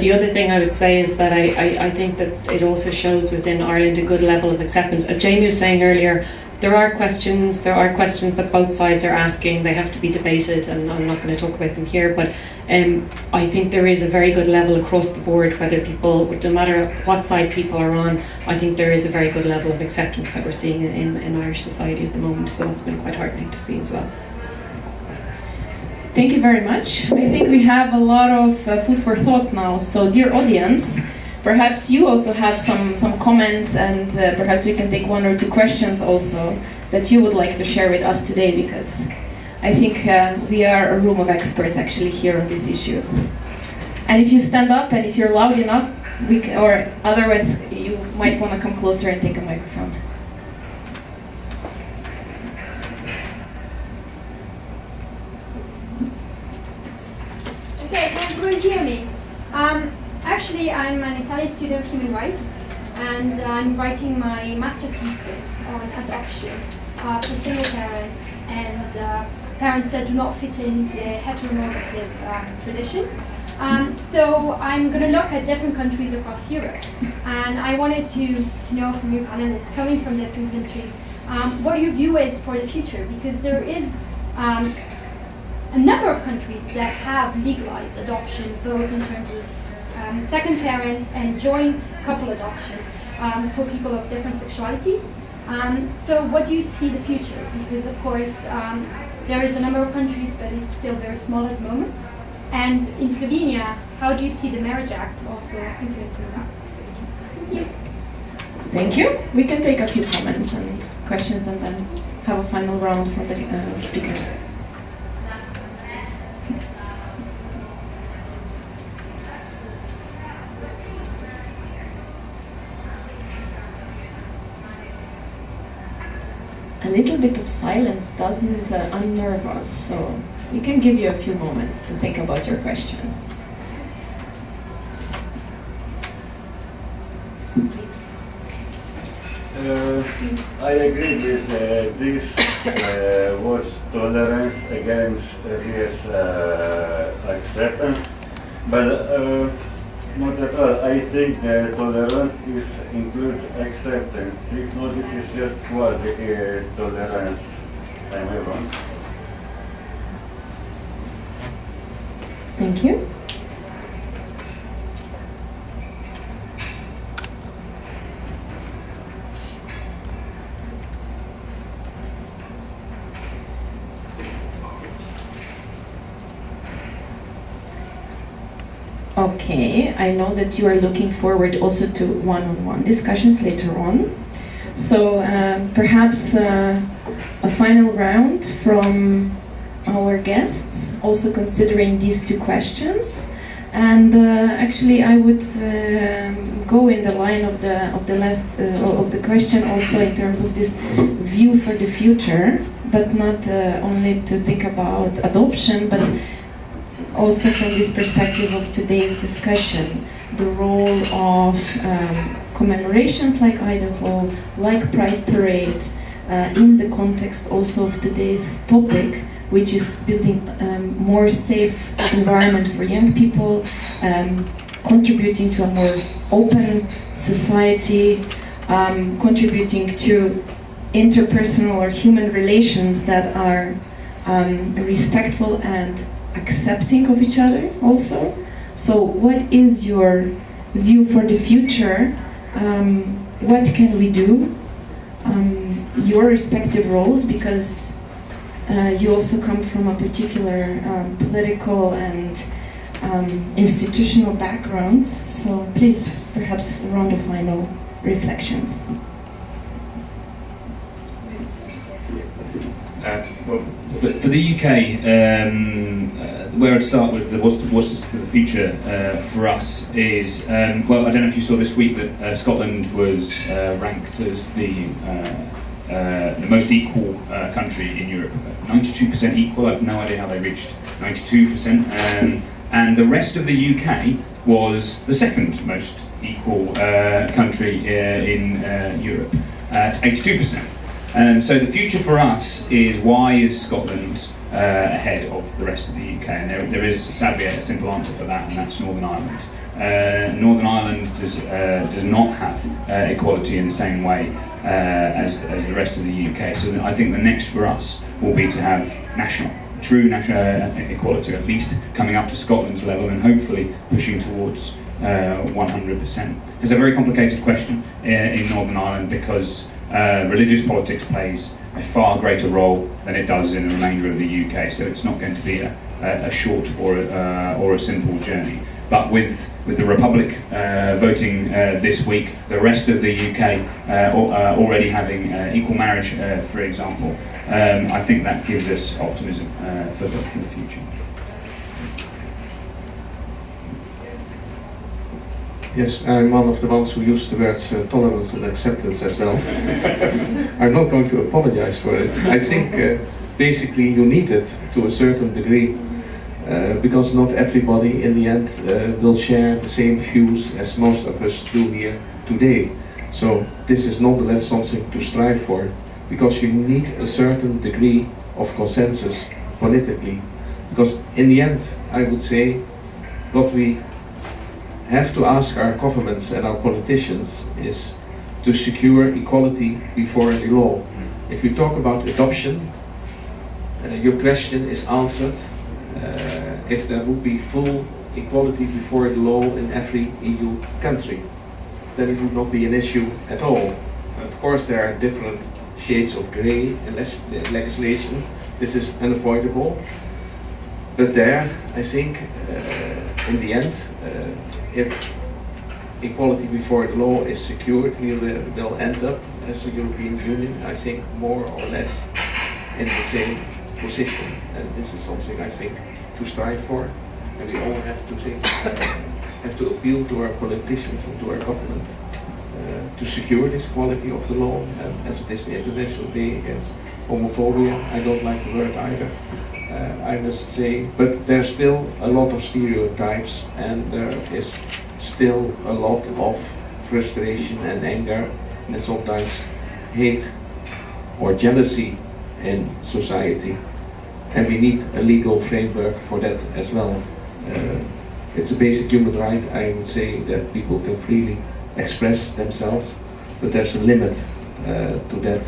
the other thing I would say is that I think that it also shows within Ireland a good level of acceptance. As Jamie was saying earlier, there are questions that both sides are asking. They have to be debated, and I'm not going to talk about them here, but I think there is a very good level across the board, whether people, no matter what side people are on, I think there is a very good level of acceptance that we're seeing in Irish society at the moment, so it's been quite heartening to see as well. Thank you very much. I think we have a lot of food for thought now. So, dear audience, perhaps you also have some comments, and perhaps we can take one or two questions also that you would like to share with us today, because I think we are a room of experts actually here on these issues. And if you stand up and if you're loud enough, or otherwise you might want to come closer and take a microphone. Okay, can everyone hear me? Actually, I'm an Italian student of human rights, and I'm writing my master thesis on adoption for single parents and parents that do not fit in the heteronormative tradition. So I'm going to look at different countries across Europe, and I wanted to know from you panelists coming from different countries what your view is for the future, because there is a number of countries that have legalized adoption, both in terms of second parent and joint couple adoption for people of different sexualities. So what do you see the future? Because of course there is a number of countries, but it's still very small at the moment. And in Slovenia, how do you see the Marriage Act also influencing that? Thank you. Thank you. We can take a few comments and questions and then have a final round from the speakers. A little bit of silence doesn't unnerve us, so we can give you a few moments to think about your question. I agree with this word tolerance against this acceptance, but not at all. I think that tolerance includes acceptance. If not, this is just quasi-tolerance. Am I wrong? Thank you. Okay, I know that you are looking forward also to one-on-one discussions later on. So perhaps a final round from our guests, also considering these two questions. And actually, I would go in the line of the question also in terms of this view for the future, but not only to think about adoption, but also from this perspective of today's discussion, the role of commemorations like Idaho, like Pride Parade, in the context also of today's topic, which is building more safe environment for young people, contributing to a more open society, contributing to interpersonal or human relations that are respectful and accepting of each other also. So what is your view for the future? What can we do? Your respective roles, because you also come from a particular political and institutional backgrounds. So please, perhaps a round of final reflections. Well, for the UK, where I'd start with what's for the future for us is, well, I don't know if you saw this week that Scotland was ranked as the most equal country in Europe. 92% equal. I have no idea how they reached 92%. And the rest of the UK was the second most equal country in Europe at 82%. So the future for us is, why is Scotland ahead of the rest of the UK? And there is sadly a simple answer for that, and that's Northern Ireland. Northern Ireland does not have equality in the same way as the rest of the UK. So I think the next for us will be to have true national equality, at least coming up to Scotland's level, and hopefully pushing towards 100%. It's a very complicated question in Northern Ireland, because religious politics plays a far greater role than it does in the remainder of the UK. So it's not going to be a short or a simple journey. But with the Republic voting this week, the rest of the UK already having equal marriage, for example, I think that gives us optimism for the future. Yes, I'm one of the ones who used the words tolerance and acceptance as well. I'm not going to apologize for it. I think basically you need it to a certain degree, because not everybody in the end will share the same views as most of us do here today. So this is nonetheless something to strive for, because you need a certain degree of consensus politically. Because in the end, I would say, what we have to ask our governments and our politicians is to secure equality before the law. If you talk about adoption, your question is answered. If there would be full equality before the law in every EU country, then it would not be an issue at all. Of course, there are different shades of grey in legislation. This is unavoidable. But there, I think, in the end, if equality before the law is secured, we will end up as a European Union, I think, more or less in the same position. And this is something, I think, to strive for. And we all have to think, have to appeal to our politicians and to our government to secure this quality of the law, as it is the International Day Against Homophobia. I don't like the word either, I must say, but there's still a lot of stereotypes, and there is still a lot of frustration and anger, and sometimes hate or jealousy in society. And we need a legal framework for that as well. It's a basic human right, I would say, that people can freely express themselves, but there's a limit to that.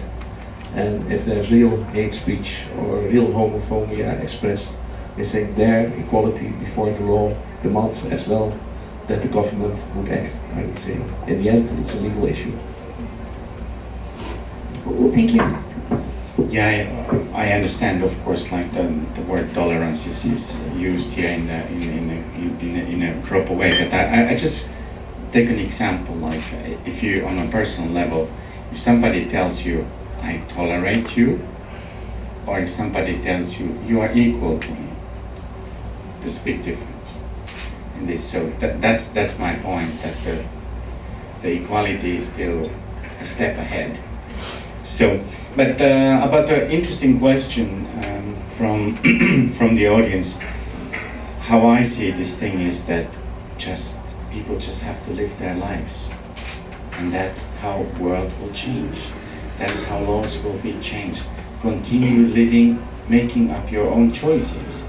And if there's real hate speech or real homophobia expressed, I think there equality before the law demands as well that the government would act, I would say. In the end, it's a legal issue. Thank you. Yeah, I understand, of course, like the word tolerance is used here in a proper way, but I just take an example, like if you, on a personal level, if somebody tells you, I tolerate you, or if somebody tells you, you are equal to me, there's a big difference. in this. So that's my point, that the equality is still a step ahead. So, but about the interesting question from from the audience, how I see this thing is that people just have to live their lives, and that's how world will change. That's how laws will be changed. Continue living, making up your own choices,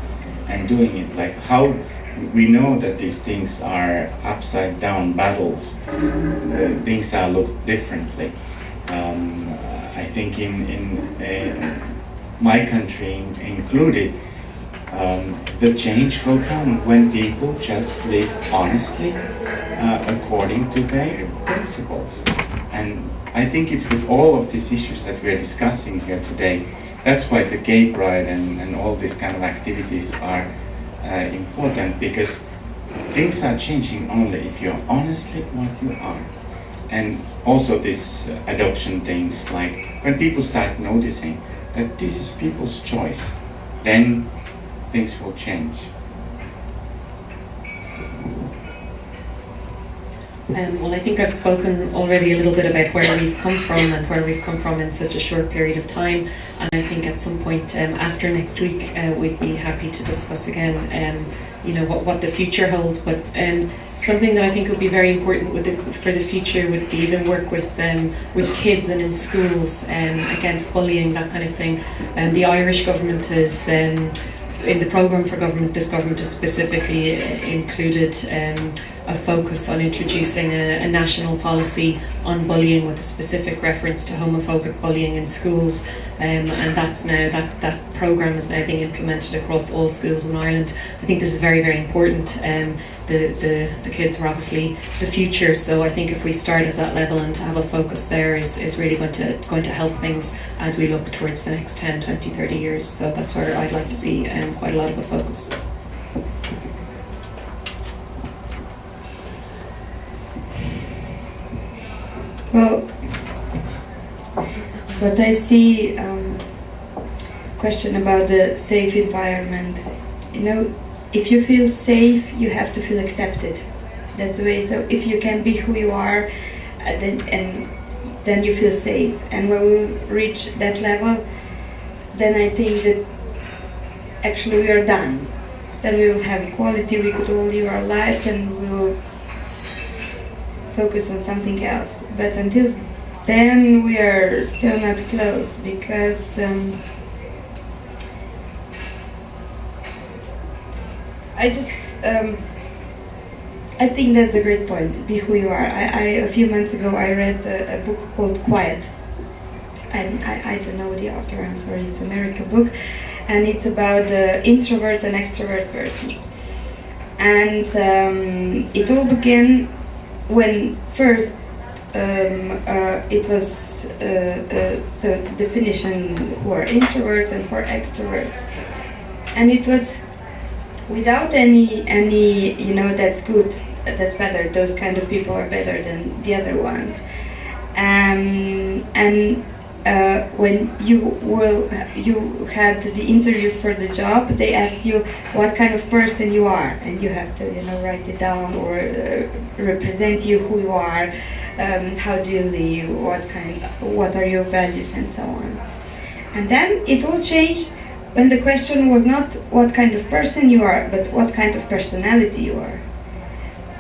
and doing it. Like how we know that these things are upside down battles. Things are looked differently. I think in my country included, the change will come when people just live honestly according to their principles. And I think it's with all of these issues that we're discussing here today, that's why the gay pride and all these kind of activities are important, because things are changing only if you're honestly what you are. And also this adoption things, like when people start noticing that this is people's choice, then things will change. Well, I think I've spoken already a little bit about where we've come from and where we've come from in such a short period of time. And I think at some point after next week, we'd be happy to discuss again, you know, what the future holds. But something that I think would be very important for the future would be the work with kids and in schools against bullying, that kind of thing. The Irish government has, in the programme for government, this government has specifically included a focus on introducing a national policy on bullying with a specific reference to homophobic bullying in schools, and that's now that programme is now being implemented across all schools in Ireland. I think this is very, very important. The kids are obviously the future, so I think if we start at that level and to have a focus there is really going to help things as we look towards the next 10, 20, 30 years. So that's where I'd like to see quite a lot of a focus. Well, what I see, question about the safe environment. You know, if you feel safe, you have to feel accepted. That's the way. So if you can be who you are, then you feel safe. And when we reach that level, then I think that actually we are done. Then we will have equality. We could all live our lives, and we will focus on something else. But until then we are still not close, because I think that's a great point. Be who you are. A few months ago I read a book called Quiet, and I don't know the author, I'm sorry, it's an American book, and it's about the introvert and extrovert persons. And it all began when first it was so definition who are introverts and who are extroverts, and it was without any you know, that's good, that's better, those kind of people are better than the other ones. When you had the interviews for the job, they asked you what kind of person you are, and you have to, you know, write it down or represent you who you are, how do you live, what are your values, and so on. And then it all changed when the question was not what kind of person you are, but what kind of personality you are.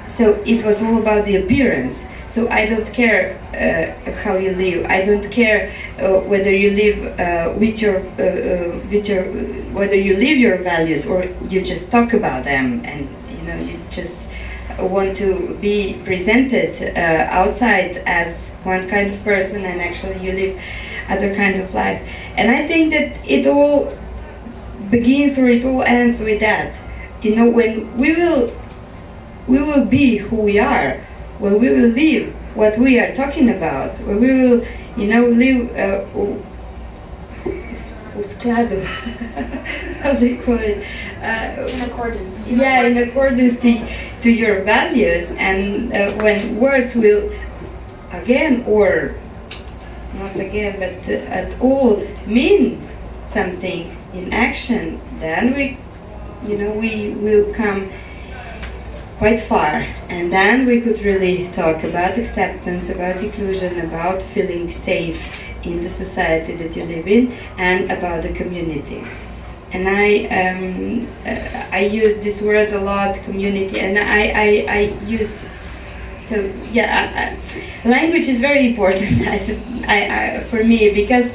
So it was all about the appearance. So I don't care how you live. I don't care whether you live whether you live your values or you just talk about them, and you know, you just want to be presented outside as one kind of person, and actually you live other kind of life. And I think that it all begins or it all ends with that. You know, when we will be who we are, when we will live what we are talking about, when we will, you know, live how do you call it? In accordance. Yeah, in accordance to your values, and when words will again, or not again, but at all mean something in action, then we will come quite far, and then we could really talk about acceptance, about inclusion, about feeling safe in the society that you live in, and about the community. And I use this word a lot, community, and I use, so yeah, language is very important for me, because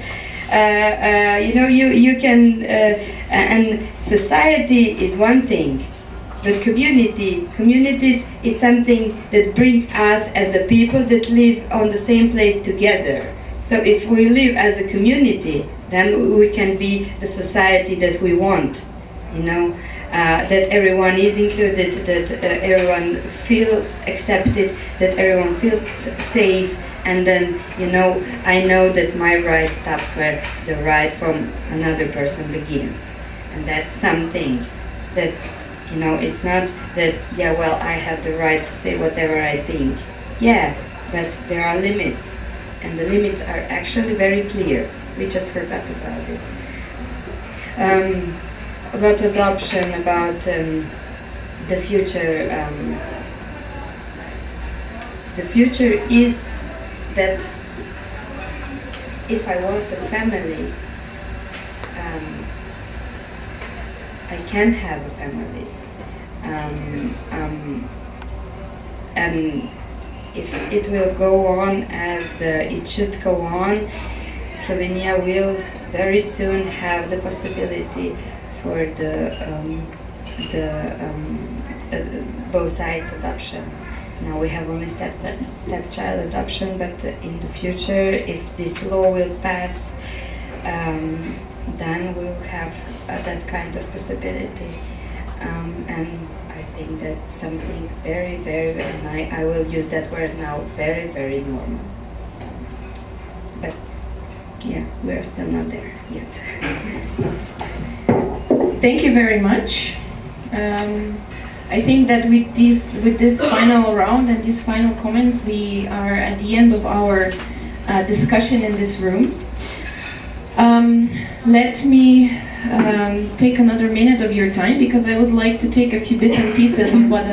you know, you can, and society is one thing, but communities is something that bring us as a people that live on the same place together. So if we live as a community, then we can be the society that we want, you know, that everyone is included, that everyone feels accepted, that everyone feels safe, and then, you know, I know that my right stops where the right from another person begins. And that's something that, you know, it's not that, yeah, well, I have the right to say whatever I think. Yeah, but there are limits, and the limits are actually very clear. We just forgot about it. About adoption, about the future. The future is that if I want a family, I can have a family. And if it will go on as it should go on, Slovenia will very soon have the possibility for the both sides adoption. Now we have only stepchild adoption, but in the future, if this law will pass, then we'll have that kind of possibility. And I think that's something very, very, and I will use that word now, very, very normal. But yeah, we're still not there yet. Thank you very much. I think that with this final round and these final comments, we are at the end of our discussion in this room. Let me take another minute of your time, because I would like to take a few bits and pieces of what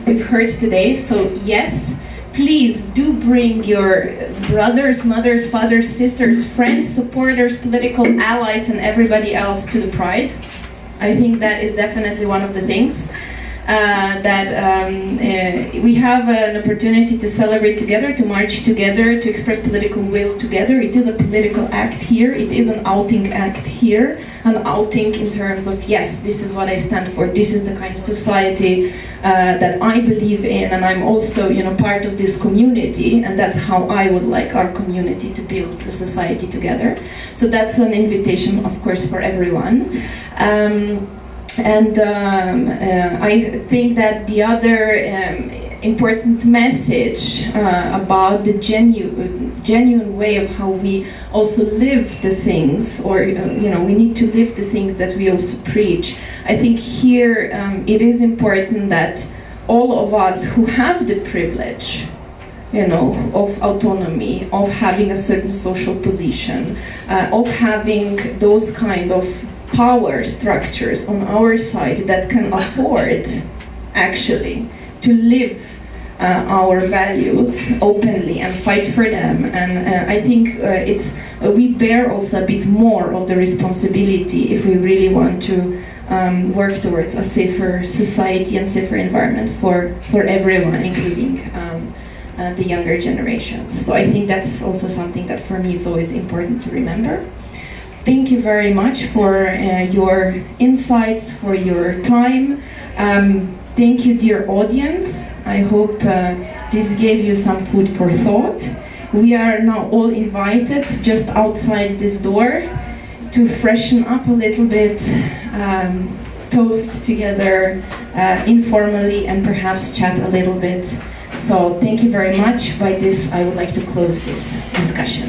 we've heard today. So yes, please do bring your brothers, mothers, fathers, sisters, friends, supporters, political allies, and everybody else to the Pride. I think that is definitely one of the things that we have an opportunity to celebrate together, to march together, to express political will together. It is a political act here. It is an outing act here. An outing in terms of, yes, this is what I stand for. This is the kind of society that I believe in, and I'm also, you know, part of this community, and that's how I would like our community to build the society together. So that's an invitation, of course, for everyone. I think that the other important message about the genuine way of how we also live the things, or you know, we need to live the things that we also preach. I think here it is important that all of us who have the privilege, you know, of autonomy, of having a certain social position, of having those kind of power structures on our side that can afford actually to live our values openly and fight for them. And I think we bear also a bit more of the responsibility if we really want to work towards a safer society and safer environment for everyone, including the younger generations. So I think that's also something that for me it's always important to remember. Thank you very much for your insights, for your time. Thank you, dear audience. I hope this gave you some food for thought. We are now all invited just outside this door to freshen up a little bit, toast together informally, and perhaps chat a little bit. So thank you very much. By this, I would like to close this discussion.